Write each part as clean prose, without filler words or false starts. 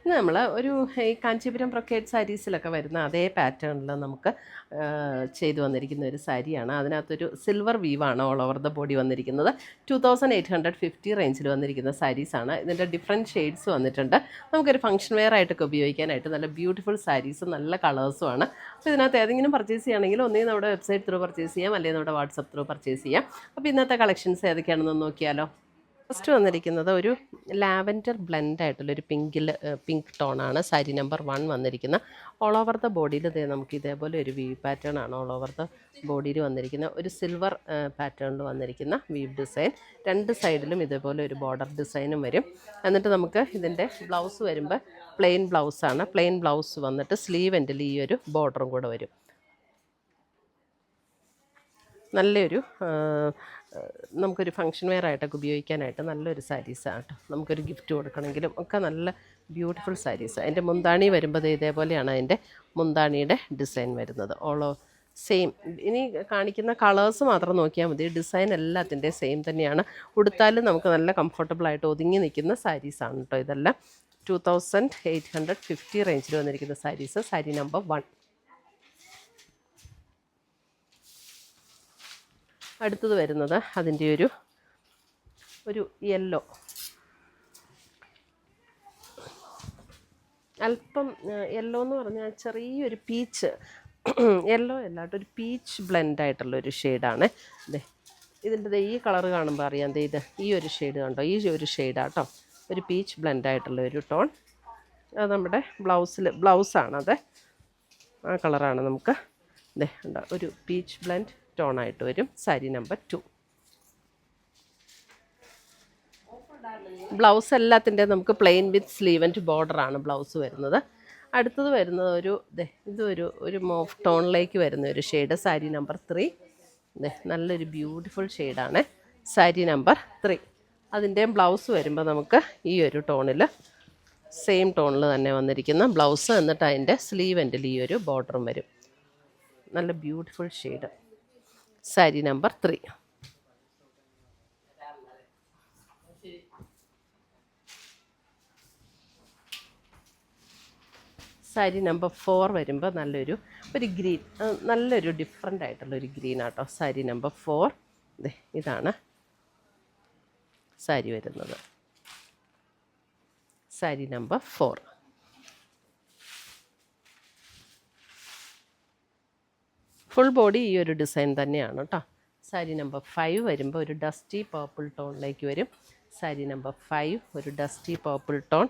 ഇത് നമ്മൾ ഒരു ഈ കാഞ്ചീപുരം ബ്രൊക്കേഡ് സാരീസിലൊക്കെ വരുന്ന അതേ പാറ്റേണിൽ നമുക്ക് ചെയ്തു വന്നിരിക്കുന്ന ഒരു സാരിയാണ്. അതിനകത്തൊരു സിൽവർ വീവാണ് ഓൾ ഓവർ ദ ബോഡി വന്നിരിക്കുന്നത്. 2850 റേഞ്ചിൽ വന്നിരിക്കുന്ന സാരീസാണ്. ഇതിൻ്റെ ഡിഫറെൻറ്റ് ഷെയ്ഡ്സ് വന്നിട്ടുണ്ട്. നമുക്കൊരു ഫംഗ്ഷൻ വെയർ ആയിട്ടൊക്കെ ഉപയോഗിക്കാനായിട്ട് നല്ല ബ്യൂട്ടിഫുൾ സാരീസും നല്ല കളേഴ്സുമാണ്. അപ്പോൾ ഇതിനകത്ത് ഏതെങ്കിലും പർച്ചേസ് ചെയ്യുകയാണെങ്കിൽ ഒന്നെങ്കിൽ നമ്മുടെ വെബ്സൈറ്റ് ത്രൂ പർച്ചേസ് ചെയ്യാം, അല്ലെങ്കിൽ നമ്മുടെ വാട്സപ്പ് ത്രൂ പർച്ചേസ് ചെയ്യാം. അപ്പോൾ ഇന്നത്തെ കളക്ഷൻസ് ഏതൊക്കെയാണെന്ന് നോക്കിയാലോ. ഫസ്റ്റ് വന്നിരിക്കുന്നത് ഒരു ലാവൻഡർ ബ്ലെൻഡ് ആയിട്ടുള്ളൊരു പിങ്ക് ടോണാണ്. സാരി നമ്പർ 1 വന്നിരിക്കുന്ന. ഓൾ ഓവർ ദ ബോഡിയിൽ നമുക്ക് ഇതേപോലെ ഒരു വീവ് പാറ്റേൺ ആണ് ഓൾ ഓവർ ദ ബോഡിയിൽ വന്നിരിക്കുന്ന. ഒരു സിൽവർ പാറ്റേണിൽ വന്നിരിക്കുന്ന വീവ് ഡിസൈൻ. രണ്ട് സൈഡിലും ഇതേപോലെ ഒരു ബോർഡർ ഡിസൈനും വരും. എന്നിട്ട് നമുക്ക് ഇതിൻ്റെ ബ്ലൗസ് വരുമ്പോൾ പ്ലെയിൻ ബ്ലൗസാണ്. പ്ലെയിൻ ബ്ലൗസ് വന്നിട്ട് സ്ലീവ് എൻഡിൽ ഈ ഒരു ബോർഡറും കൂടെ വരും. നല്ലൊരു നമുക്കൊരു ഫംഗ്ഷൻ വെയർ ആയിട്ടൊക്കെ ഉപയോഗിക്കാനായിട്ട് നല്ലൊരു സാരീസാണ് കേട്ടോ. നമുക്കൊരു ഗിഫ്റ്റ് കൊടുക്കണമെങ്കിലും ഒക്കെ നല്ല ബ്യൂട്ടിഫുൾ സാരീസ്. അതിൻ്റെ മുന്താണി വരുമ്പോൾ ഇതേപോലെയാണ് അതിൻ്റെ മുന്താണിയുടെ ഡിസൈൻ വരുന്നത്. സെയിം. ഇനി കാണിക്കുന്ന കളേഴ്സ് മാത്രം നോക്കിയാൽ മതി. ഡിസൈൻ എല്ലാത്തിൻ്റെ സെയിം തന്നെയാണ്. ഉടുത്താലും നമുക്ക് നല്ല കംഫർട്ടബിളായിട്ട് ഒതുങ്ങി നിൽക്കുന്ന സാരീസാണ് കേട്ടോ ഇതെല്ലാം. 2850 റേഞ്ചിൽ വന്നിരിക്കുന്ന സാരീസ്. സാരി നമ്പർ 1. അടുത്തത് വരുന്നത് അതിൻ്റെ ഒരു യെല്ലോ, അല്പം യെല്ലോ എന്ന് പറഞ്ഞാൽ ചെറിയൊരു പീച്ച്, യെല്ലോ അല്ലാട്ട് ഒരു പീച്ച് ബ്ലെൻഡായിട്ടുള്ളൊരു ഷെയ്ഡാണ്. ഇതിൻ്റെ ഈ കളർ കാണുമ്പോൾ അറിയാം. ഇത് ഈ ഒരു ഷെയ്ഡ് കണ്ടോ, ഈ ഒരു ഷെയ്ഡാട്ടോ, ഒരു പീച്ച് ബ്ലെൻഡായിട്ടുള്ള ഒരു ടോൺ. അത് നമ്മുടെ ബ്ലൗസാണത്. ആ കളറാണ് നമുക്ക് ഉണ്ടോ, ഒരു പീച്ച് ബ്ലെൻഡ് ടോണായിട്ട് വരും. സാരി നമ്പർ 2. ബ്ലൗസ് എല്ലാത്തിൻ്റെ നമുക്ക് പ്ലെയിൻ വിത്ത് സ്ലീവ് ആൻഡ് ബോർഡറാണ് ബ്ലൗസ് വരുന്നത്. അടുത്തത് വരുന്നത് ഒരു മോഫ് ടോണിലേക്ക് വരുന്ന ഒരു ഷെയ്ഡ്. സാരി നമ്പർ 3. നല്ലൊരു ബ്യൂട്ടിഫുൾ ഷെയ്ഡാണ്. സാരി നമ്പർ 3. അതിൻ്റെ ബ്ലൗസ് വരുമ്പോൾ നമുക്ക് ഈ ഒരു ടോണിൽ സെയിം ടോണിൽ തന്നെ വന്നിരിക്കുന്ന ബ്ലൗസ്. എന്നിട്ട് അതിൻ്റെ സ്ലീവ് എൻഡിൽ ഈ ഒരു ബോർഡറും വരും. നല്ല beautiful shade. Sari number 3. Sari number 4 വരുമ്പോൾ നല്ലൊരു ഗ്രീൻ, നല്ലൊരു ഡിഫറെൻ്റ് ആയിട്ടുള്ളൊരു ഗ്രീൻ ആട്ടോ. സാരി നമ്പർ 4. ഇതാണ് സാരി വരുന്നത്. സാരി നമ്പർ 4. ഫുൾ ബോഡി ഈ ഒരു ഡിസൈൻ തന്നെയാണ് കേട്ടോ. സാരി നമ്പർ 5 വരുമ്പോൾ ഒരു ഡസ്റ്റി പർപ്പിൾ ടോണിലേക്ക് വരും. സാരി നമ്പർ 5 ഒരു dusty purple tone.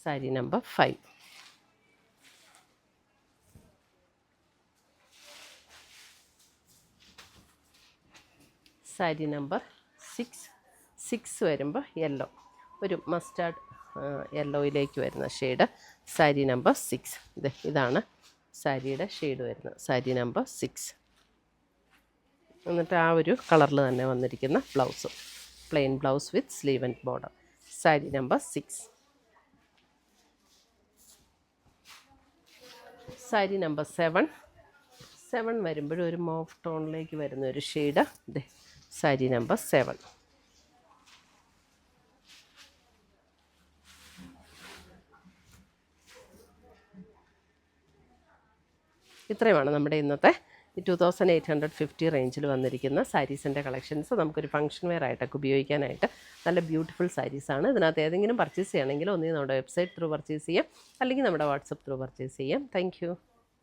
Sari number 5. Sari number 6 വരുമ്പോൾ യെല്ലോ, ഒരു മസ്റ്റാർഡ് യെല്ലോയിലേക്ക് വരുന്ന ഷെയ്ഡ്. സാരി നമ്പർ 6. ഇതാണ് സാരിയുടെ ഷെയ്ഡ് വരുന്നത്. സാരി നമ്പർ 6. എന്നിട്ട് ആ ഒരു കളറിൽ തന്നെ വന്നിരിക്കുന്ന ബ്ലൗസും, plain blouse with sleeve and border. Sari number 6. Sari number 7 വരുമ്പോഴും ഒരു മോഫ് ടോണിലേക്ക് വരുന്ന ഒരു ഷെയ്ഡ്. സാരി നമ്പർ 7. ഇത്രയുമാണ് നമ്മുടെ ഇന്നത്തെ 2850 റേഞ്ചിൽ വന്നിരിക്കുന്ന സാരീസിൻ്റെ കളക്ഷൻസ്. നമുക്കൊരു ഫംഗ്ഷൻ വെയർ ആയിട്ടൊക്കെ ഉപയോഗിക്കാനായിട്ട് നല്ല ബ്യൂട്ടിഫുൾ സാരീസാണ്. ഇതിനകത്ത് ഏതെങ്കിലും പർച്ചേസ് ചെയ്യണമെങ്കിൽ ഒന്നുകിൽ നമ്മുടെ വെബ്സൈറ്റ് ത്രൂ പർച്ചേസ് ചെയ്യാം, അല്ലെങ്കിൽ നമ്മുടെ വാട്സപ്പ് ത്രൂ പർച്ചേസ് ചെയ്യാം. താങ്ക്